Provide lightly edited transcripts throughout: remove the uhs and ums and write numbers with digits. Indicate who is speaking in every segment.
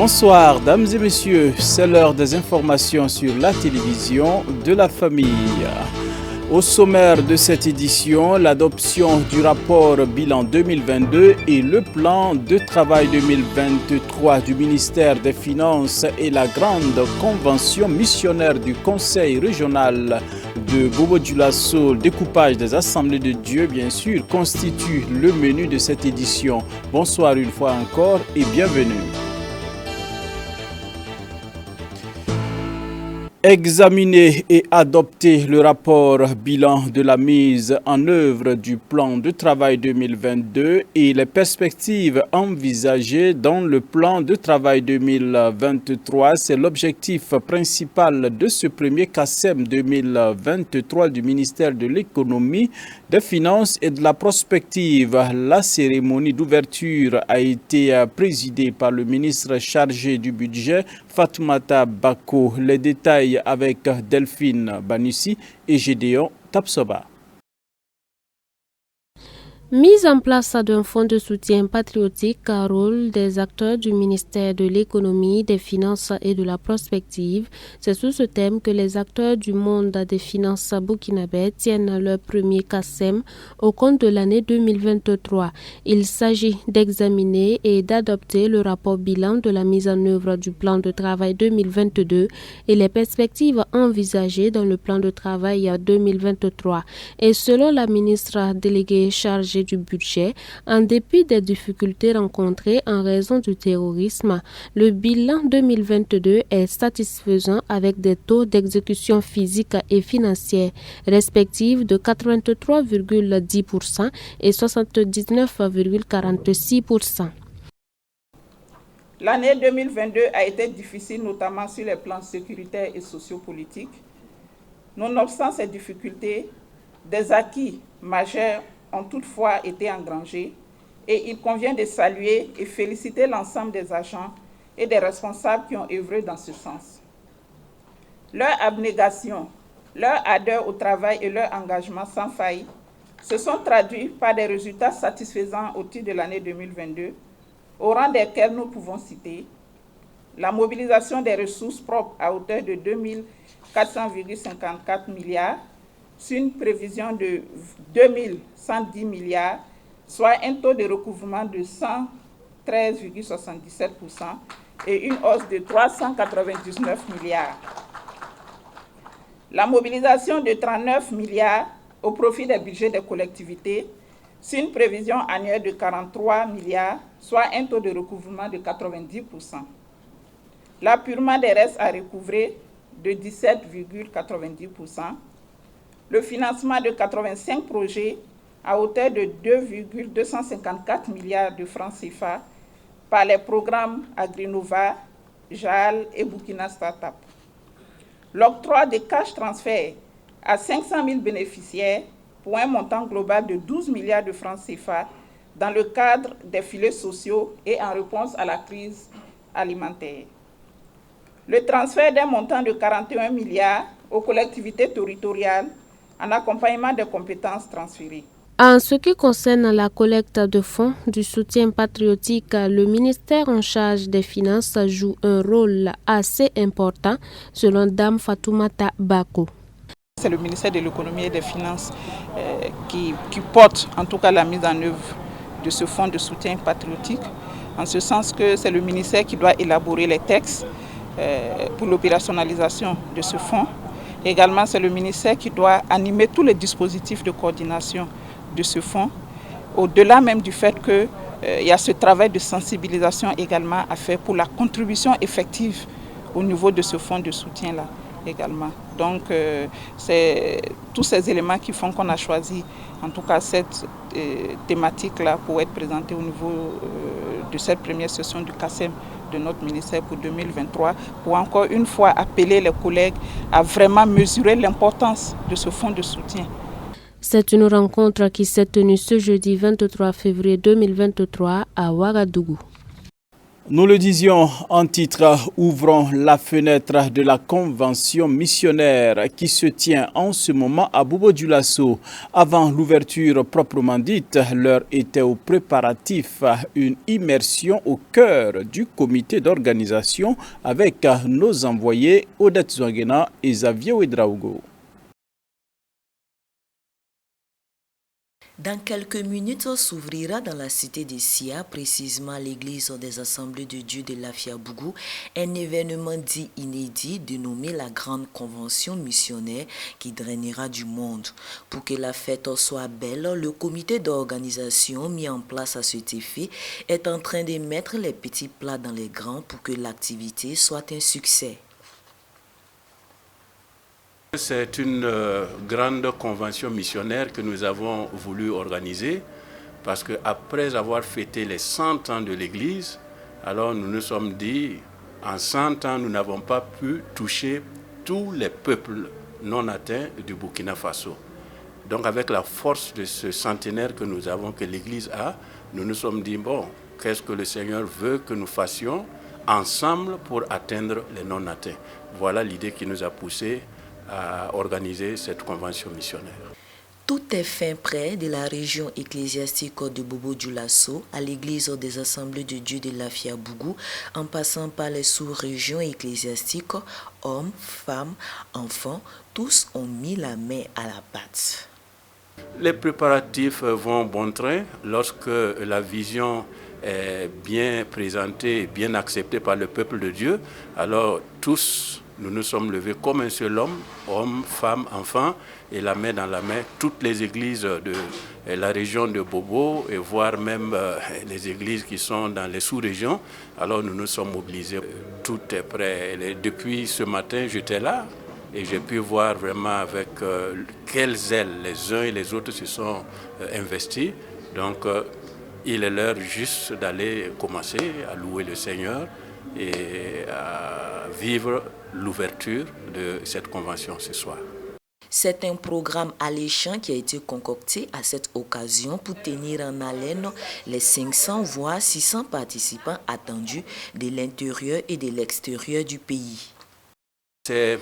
Speaker 1: Bonsoir, dames et messieurs, c'est l'heure des informations sur la télévision de la famille. Au sommaire de cette édition, l'adoption du rapport bilan 2022 et le plan de travail 2023 du ministère des Finances et la grande convention missionnaire du Conseil régional de Bobo-Dioulasso, découpage des assemblées de Dieu, bien sûr, constituent le menu de cette édition. Bonsoir une fois encore et bienvenue. Examiner et adopter le rapport bilan de la mise en œuvre du plan de travail 2022 et les perspectives envisagées dans le plan de travail 2023, c'est l'objectif principal de ce premier CACEM 2023 du ministère de l'Économie, des Finances et de la Prospective. La cérémonie d'ouverture a été présidée par le ministre chargé du budget, Fatoumata Bako. Les détails avec Delphine Banussi et Gédéon Tapsoba.
Speaker 2: Mise en place d'un fonds de soutien patriotique à rôle des acteurs du ministère de l'Économie, des Finances et de la Prospective, c'est sous ce thème que les acteurs du monde des finances burkinabais tiennent leur premier CACEM au compte de l'année 2023. Il s'agit d'examiner et d'adopter le rapport bilan de la mise en œuvre du plan de travail 2022 et les perspectives envisagées dans le plan de travail 2023. Et selon la ministre déléguée chargée du budget, en dépit des difficultés rencontrées en raison du terrorisme, le bilan 2022 est satisfaisant avec des taux d'exécution physique et financière respectifs de 83,10% et 79,46%.
Speaker 3: L'année 2022 a été difficile, notamment sur les plans sécuritaires et sociopolitiques. Nonobstant ces difficultés, des acquis majeurs ont toutefois été engrangés et il convient de saluer et féliciter l'ensemble des agents et des responsables qui ont œuvré dans ce sens. Leur abnégation, leur ardeur au travail et leur engagement sans faille se sont traduits par des résultats satisfaisants au titre de l'année 2022, au rang desquels nous pouvons citer la mobilisation des ressources propres à hauteur de 2400,54 milliards, sur une prévision de 2110 milliards, soit un taux de recouvrement de 113,77% et une hausse de 399 milliards. La mobilisation de 39 milliards au profit des budgets des collectivités, sur une prévision annuelle de 43 milliards, soit un taux de recouvrement de 90%. L'appurement des restes à recouvrer de 17,90%. Le financement de 85 projets à hauteur de 2,254 milliards de francs CFA par les programmes Agrinova, JAL et Burkina Startup. L'octroi de cash transfert à 500 000 bénéficiaires pour un montant global de 12 milliards de francs CFA dans le cadre des filets sociaux et en réponse à la crise alimentaire. Le transfert d'un montant de 41 milliards aux collectivités territoriales en accompagnement des compétences transférées.
Speaker 2: En ce qui concerne la collecte de fonds du soutien patriotique, le ministère en charge des Finances joue un rôle assez important, selon Dame Fatoumata Bako.
Speaker 3: C'est le ministère de l'Économie et des Finances qui porte en tout cas la mise en œuvre de ce fonds de soutien patriotique, en ce sens que c'est le ministère qui doit élaborer les textes pour l'opérationnalisation de ce fonds. Également, c'est le ministère qui doit animer tous les dispositifs de coordination de ce fonds, au-delà même du fait qu'il y a ce travail de sensibilisation également à faire pour la contribution effective au niveau de ce fonds de soutien-là également. Donc, c'est tous ces éléments qui font qu'on a choisi, en tout cas, cette thématique-là pour être présentée au niveau de cette première session du CACEM de notre ministère pour 2023, pour encore une fois appeler les collègues à vraiment mesurer l'importance de ce fonds de soutien.
Speaker 2: C'est une rencontre qui s'est tenue ce jeudi 23 février 2023 à Ouagadougou.
Speaker 1: Nous le disions en titre, ouvrons la fenêtre de la convention missionnaire qui se tient en ce moment à Bobo-Dioulasso. Avant l'ouverture proprement dite, l'heure était au préparatif, une immersion au cœur du comité d'organisation avec nos envoyés Odette Zouanguena et Xavier Ouedraogo.
Speaker 4: Dans quelques minutes s'ouvrira dans la cité de Sia, précisément l'église des Assemblées de Dieu de Lafiabougou, un événement dit inédit dénommé la Grande Convention missionnaire qui drainera du monde. Pour que la fête soit belle, le comité d'organisation mis en place à cet effet est en train de mettre les petits plats dans les grands pour que l'activité soit un succès.
Speaker 5: C'est une grande convention missionnaire que nous avons voulu organiser parce qu'après avoir fêté les 100 ans de l'Église, alors nous nous sommes dit, en 100 ans, nous n'avons pas pu toucher tous les peuples non atteints du Burkina Faso. Donc avec la force de ce centenaire que nous avons, que l'Église a, nous nous sommes dit, bon, qu'est-ce que le Seigneur veut que nous fassions ensemble pour atteindre les non atteints? Voilà l'idée qui nous a poussés à organiser cette convention missionnaire.
Speaker 4: Tout est fin près de la région ecclésiastique de Bobo-Dioulasso à l'église des Assemblées de Dieu de Lafiabougou, en passant par les sous-régions ecclésiastiques, hommes, femmes, enfants, tous ont mis la main à la pâte.
Speaker 5: Les préparatifs vont bon train lorsque la vision est bien présentée, bien acceptée par le peuple de Dieu. Alors tous, nous nous sommes levés comme un seul homme, hommes, femmes, enfants, et la main dans la main, toutes les églises de la région de Bobo, et voire même les églises qui sont dans les sous-régions. Alors nous nous sommes mobilisés, tout est prêt. Depuis ce matin, j'étais là, et j'ai pu voir vraiment avec quelles ailes les uns et les autres se sont investis. Donc il est l'heure juste d'aller commencer à louer le Seigneur et à vivre l'ouverture de cette convention ce soir.
Speaker 4: C'est un programme alléchant qui a été concocté à cette occasion pour tenir en haleine les 500 voire 600 participants attendus de l'intérieur et de l'extérieur du pays.
Speaker 5: C'est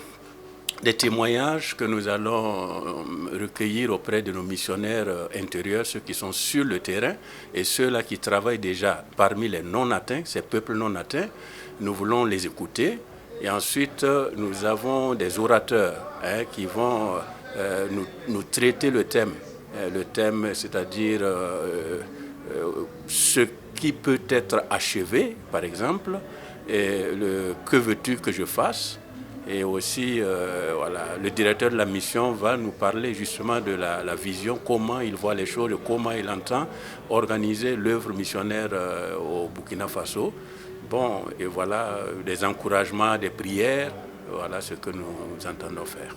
Speaker 5: des témoignages que nous allons recueillir auprès de nos missionnaires intérieurs, ceux qui sont sur le terrain et ceux-là qui travaillent déjà parmi les non-atteints, ces peuples non-atteints. Nous voulons les écouter. Et ensuite, nous avons des orateurs qui vont nous traiter le thème, c'est-à-dire ce qui peut être achevé, par exemple, et le « que veux-tu que je fasse ?» Et aussi, voilà, le directeur de la mission va nous parler justement de la vision, comment il voit les choses, comment il entend organiser l'œuvre missionnaire au Burkina Faso. Bon, et voilà, des encouragements, des prières, voilà ce que nous entendons faire.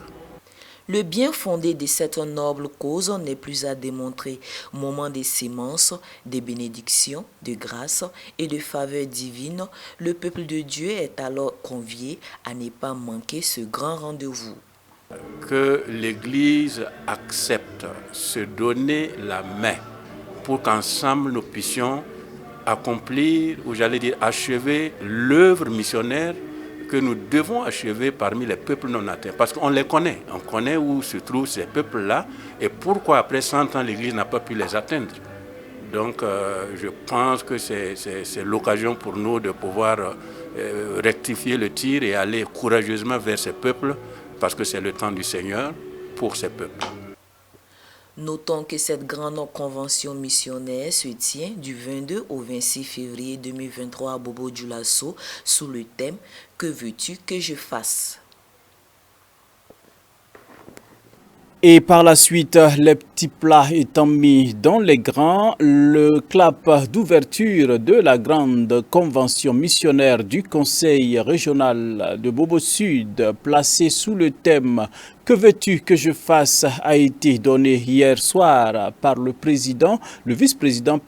Speaker 4: Le bien fondé de cette noble cause n'est plus à démontrer. Moment de sémence, de bénédiction, de grâce et de faveur divine, le peuple de Dieu est alors convié à ne pas manquer ce grand rendez-vous.
Speaker 5: Que l'Église accepte se donner la main pour qu'ensemble nous puissions accomplir, ou j'allais dire achever l'œuvre missionnaire que nous devons achever parmi les peuples non atteints. Parce qu'on les connaît, on connaît où se trouvent ces peuples-là et pourquoi après 100 ans l'Église n'a pas pu les atteindre. Donc je pense que c'est l'occasion pour nous de pouvoir rectifier le tir et aller courageusement vers ces peuples parce que c'est le temps du Seigneur pour ces peuples.
Speaker 4: Notons que cette grande convention missionnaire se tient du 22 au 26 février 2023 à Bobo-Dioulasso sous le thème « Que veux-tu que je fasse ?»
Speaker 1: Et par la suite, les petits plats étant mis dans les grands, le clap d'ouverture de la grande convention missionnaire du Conseil régional de Bobo Sud, placé sous le thème « Que veux-tu que je fasse ?» a été donné hier soir par le vice-président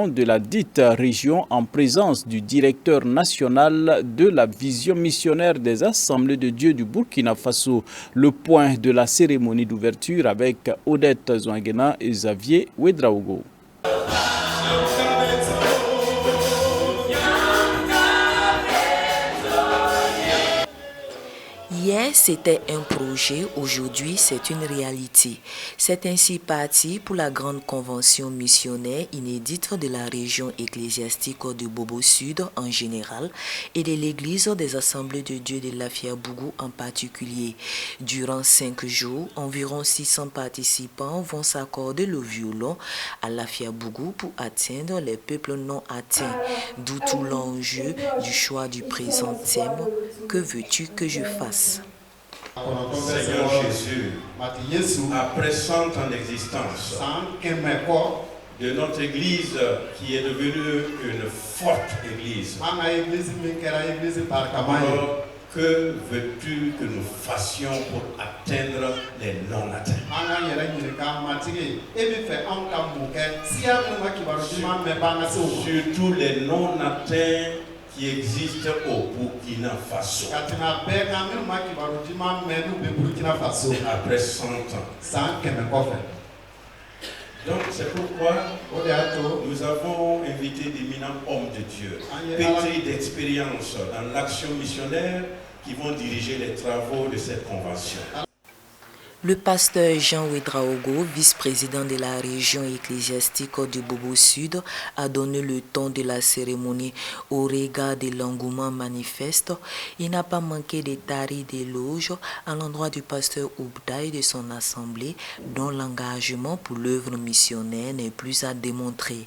Speaker 1: de la dite région en présence du directeur national de la vision missionnaire des Assemblées de Dieu du Burkina Faso. Le point de la cérémonie d'ouverture avec Odette Zouanguena et Xavier Ouedraogo.
Speaker 4: Hier, c'était un projet, aujourd'hui, c'est une réalité. C'est ainsi parti pour la grande convention missionnaire inédite de la région ecclésiastique de Bobo Sud en général et de l'église des Assemblées de Dieu de Lafia-Bougou en particulier. Durant 5 jours, environ 600 participants vont s'accorder le violon à Lafia-Bougou pour atteindre les peuples non atteints. D'où tout l'enjeu du choix du présent thème. Que veux-tu que je fasse?
Speaker 6: Seigneur Jésus, après 100 ans d'existence de notre Église qui est devenue une forte Église, alors, que veux-tu que nous fassions pour atteindre les non-atteints? Surtout les non-atteints qui existent au Burkina Faso. Après 100 ans. Donc c'est pourquoi nous avons invité d'éminents hommes de Dieu, pétris d'expérience dans l'action missionnaire, qui vont diriger les travaux de cette convention.
Speaker 4: Le pasteur Jean Ouedraogo, vice-président de la région ecclésiastique du Bobo Sud, a donné le ton de la cérémonie. Au regard de l'engouement manifeste, il n'a pas manqué de taris d'éloges à l'endroit du pasteur Oubda et de son assemblée, dont l'engagement pour l'œuvre missionnaire n'est plus à démontrer.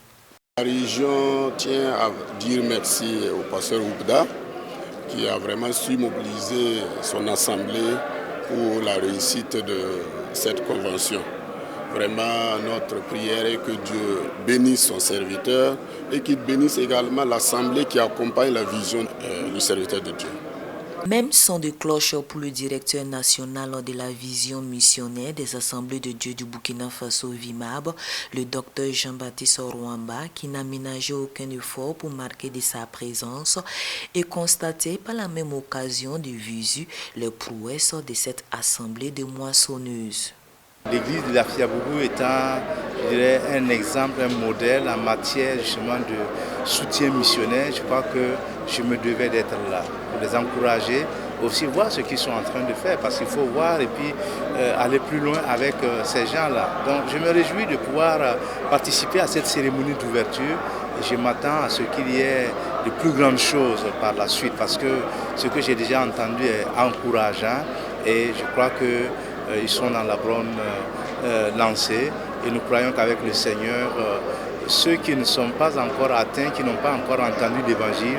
Speaker 7: La région tient à dire merci au pasteur Oubda, qui a vraiment su mobiliser son assemblée pour la réussite de cette convention. Vraiment, notre prière est que Dieu bénisse son serviteur et qu'il bénisse également l'assemblée qui accompagne la vision du serviteur de Dieu.
Speaker 4: Même son de cloche pour le directeur national de la vision missionnaire des Assemblées de Dieu du Burkina Faso Vimab, le docteur Jean-Baptiste Rwamba, qui n'a ménagé aucun effort pour marquer de sa présence et constater par la même occasion de visu les prouesses de cette assemblée de moissonneuses.
Speaker 8: L'église de Lafia-Bougou est un exemple, un modèle en matière justement de soutien missionnaire. Je crois que je me devais d'être là pour les encourager, aussi voir ce qu'ils sont en train de faire, parce qu'il faut voir et puis aller plus loin avec ces gens-là. Donc je me réjouis de pouvoir participer à cette cérémonie d'ouverture et je m'attends à ce qu'il y ait de plus grandes choses par la suite, parce que ce que j'ai déjà entendu est encourageant et je crois que ils sont dans la bonne lancée et nous croyons qu'avec le Seigneur, ceux qui ne sont pas encore atteints, qui n'ont pas encore entendu l'évangile,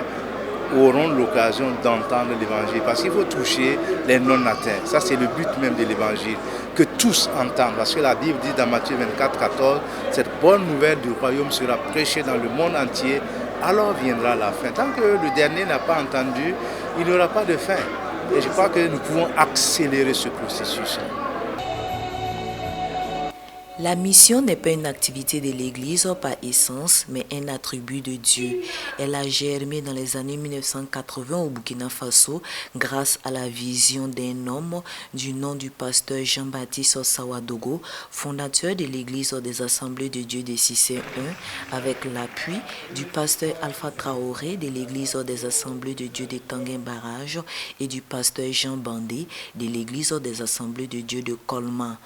Speaker 8: auront l'occasion d'entendre l'évangile. Parce qu'il faut toucher les non-atteints. Ça, c'est le but même de l'évangile. Que tous entendent. Parce que la Bible dit dans Matthieu 24, 14, cette bonne nouvelle du royaume sera prêchée dans le monde entier, alors viendra la fin. Tant que le dernier n'a pas entendu, il n'y aura pas de fin. Et je crois que nous pouvons accélérer ce processus.
Speaker 4: La mission n'est pas une activité de l'Église par essence, mais un attribut de Dieu. Elle a germé dans les années 1980 au Burkina Faso grâce à la vision d'un homme du nom du pasteur Jean-Baptiste Sawadogo, fondateur de l'Église des Assemblées de Dieu de Cissé 1, avec l'appui du pasteur Alpha Traoré de l'Église des Assemblées de Dieu de Tanguin Barrage et du pasteur Jean Bandé de l'Église des Assemblées de Dieu de Colma.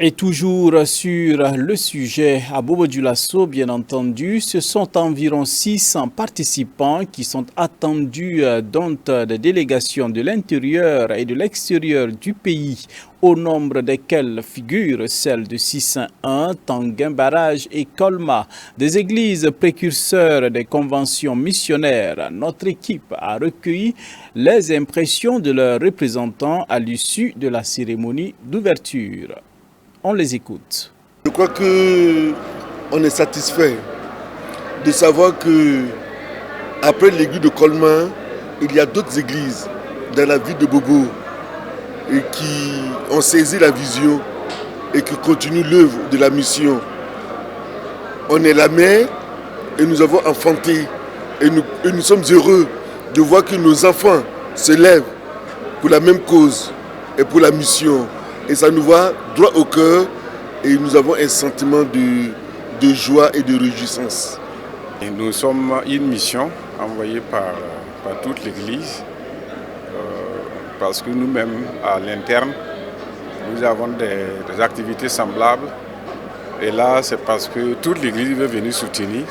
Speaker 1: Et toujours sur le sujet à Bobo-Dioulasso, bien entendu, ce sont environ 600 participants qui sont attendus, dont des délégations de l'intérieur et de l'extérieur du pays, au nombre desquelles figurent celles de Cissé 1, Tanguin Barrage et Colma, des églises précurseurs des conventions missionnaires. Notre équipe a recueilli les impressions de leurs représentants à l'issue de la cérémonie d'ouverture. On les écoute.
Speaker 9: Je crois qu'on est satisfait de savoir que après l'église de Colma, il y a d'autres églises dans la ville de Bobo et qui ont saisi la vision et qui continuent l'œuvre de la mission. On est la mère et nous avons enfanté et nous sommes heureux de voir que nos enfants se lèvent pour la même cause et pour la mission. Et ça nous va droit au cœur et nous avons un sentiment de joie et de réjouissance.
Speaker 10: Et nous sommes une mission envoyée par toute l'Église parce que nous-mêmes, à l'interne, nous avons des activités semblables. Et là, c'est parce que toute l'Église veut venir soutenir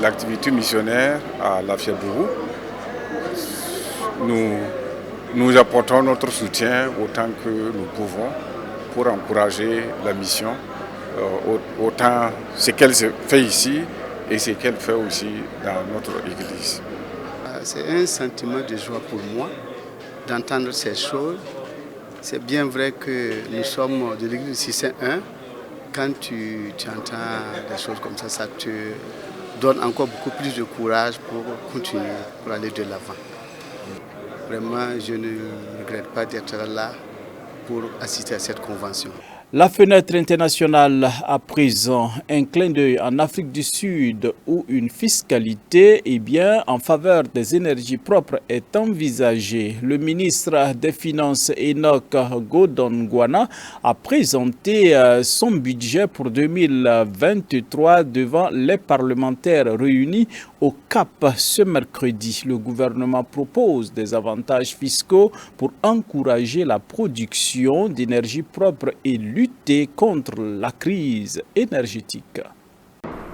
Speaker 10: l'activité missionnaire à Lafia-Bougou. Nous apportons notre soutien autant que nous pouvons pour encourager la mission, autant ce qu'elle fait ici et ce qu'elle fait aussi dans notre Église.
Speaker 11: C'est un sentiment de joie pour moi d'entendre ces choses. C'est bien vrai que nous sommes de l'Église 601. Quand tu entends des choses comme ça te donne encore beaucoup plus de courage pour continuer, pour aller de l'avant. Vraiment, je ne regrette pas d'être là pour assister à cette convention.
Speaker 1: La fenêtre internationale à présent, un clin d'œil en Afrique du Sud où une fiscalité en faveur des énergies propres est envisagée. Le ministre des Finances Enoch Godongwana a présenté son budget pour 2023 devant les parlementaires réunis au Cap ce mercredi. Le gouvernement propose des avantages fiscaux pour encourager la production d'énergie propre et lutter contre la crise énergétique.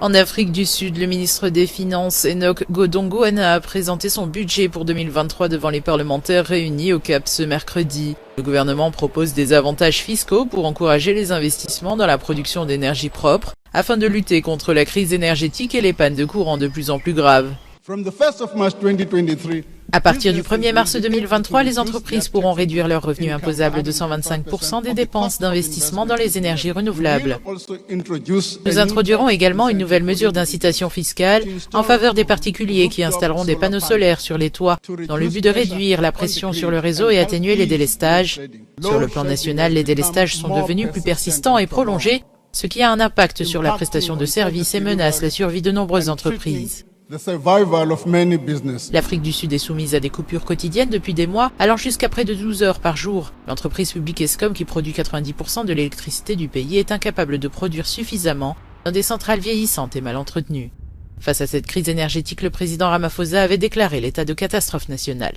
Speaker 12: En Afrique du Sud, le ministre des Finances Enoch Godongwana a présenté son budget pour 2023 devant les parlementaires réunis au Cap ce mercredi. Le gouvernement propose des avantages fiscaux pour encourager les investissements dans la production d'énergie propre afin de lutter contre la crise énergétique et les pannes de courant de plus en plus graves. À partir du 1er mars 2023, les entreprises pourront réduire leurs revenus imposables de 125% des dépenses d'investissement dans les énergies renouvelables. Nous introduirons également une nouvelle mesure d'incitation fiscale en faveur des particuliers qui installeront des panneaux solaires sur les toits, dans le but de réduire la pression sur le réseau et atténuer les délestages. Sur le plan national, les délestages sont devenus plus persistants et prolongés, ce qui a un impact sur la prestation de services et menace la survie de nombreuses entreprises. L'Afrique du Sud est soumise à des coupures quotidiennes depuis des mois, allant jusqu'à près de 12 heures par jour. L'entreprise publique Eskom, qui produit 90% de l'électricité du pays, est incapable de produire suffisamment dans des centrales vieillissantes et mal entretenues. Face à cette crise énergétique, le président Ramaphosa avait déclaré l'état de catastrophe nationale.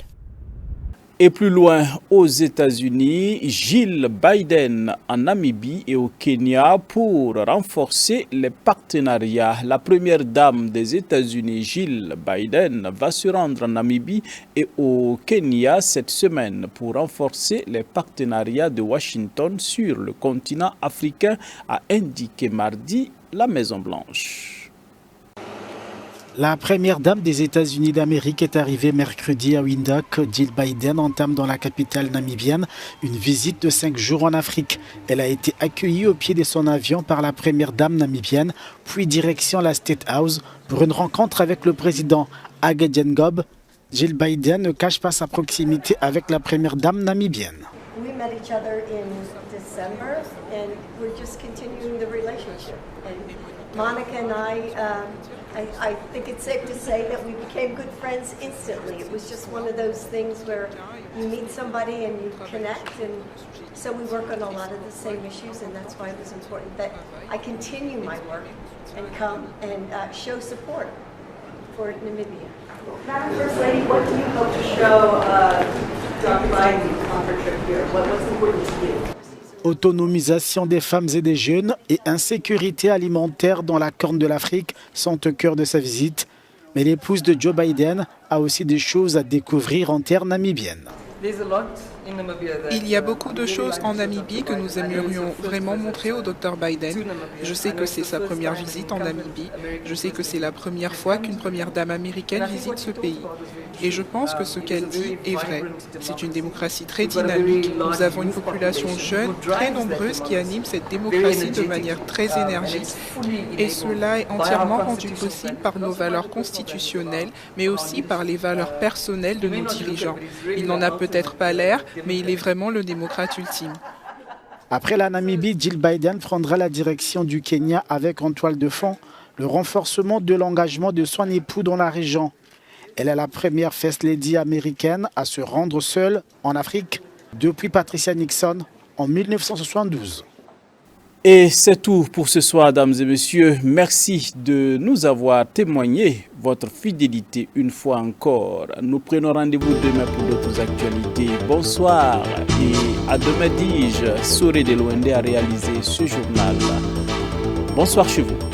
Speaker 1: Et plus loin, aux États-Unis, Jill Biden en Namibie et au Kenya pour renforcer les partenariats. La première dame des États-Unis, Jill Biden, va se rendre en Namibie et au Kenya cette semaine pour renforcer les partenariats de Washington sur le continent africain, a indiqué mardi la Maison-Blanche.
Speaker 13: La première dame des États-Unis d'Amérique est arrivée mercredi à Windhoek. Jill Biden entame dans la capitale namibienne une visite de 5 jours en Afrique. Elle a été accueillie au pied de son avion par la première dame namibienne, puis direction la State House pour une rencontre avec le président Hage Geingob. Jill Biden ne cache pas sa proximité avec la première dame namibienne.
Speaker 14: We met each other in December and we're just continuing the relationship. And Monica and I think it's safe to say that we became good friends instantly. It was just one of those things where you meet somebody and you connect, and so we work on a lot of the same issues, and that's why it was important that I continue my work and come and show support for Namibia.
Speaker 15: Madam First Lady, what do you hope to show Dr. Biden on her trip here? What's important to you?
Speaker 13: Autonomisation des femmes et des jeunes et insécurité alimentaire dans la Corne de l'Afrique sont au cœur de sa visite. Mais l'épouse de Joe Biden a aussi des choses à découvrir en terre namibienne.
Speaker 16: Il y a beaucoup de choses en Namibie que nous aimerions vraiment montrer au Dr Biden. Je sais que c'est sa première visite en Namibie. Je sais que c'est la première fois qu'une première dame américaine visite ce pays. Et je pense que ce qu'elle dit est vrai. C'est une démocratie très dynamique. Nous avons une population jeune, très nombreuse, qui anime cette démocratie de manière très énergique. Et cela est entièrement rendu possible par nos valeurs constitutionnelles, mais aussi par les valeurs personnelles de nos dirigeants. Il n'en a peut-être pas l'air, mais il est vraiment le démocrate ultime.
Speaker 13: Après la Namibie, Jill Biden prendra la direction du Kenya avec en toile de fond le renforcement de l'engagement de son époux dans la région. Elle est la première First Lady américaine à se rendre seule en Afrique depuis Patricia Nixon en 1972.
Speaker 1: Et c'est tout pour ce soir, dames et messieurs. Merci de nous avoir témoigné votre fidélité une fois encore. Nous prenons rendez-vous demain pour d'autres actualités. Bonsoir et à demain, dis-je. Soré de Luende a réalisé ce journal. Bonsoir chez vous.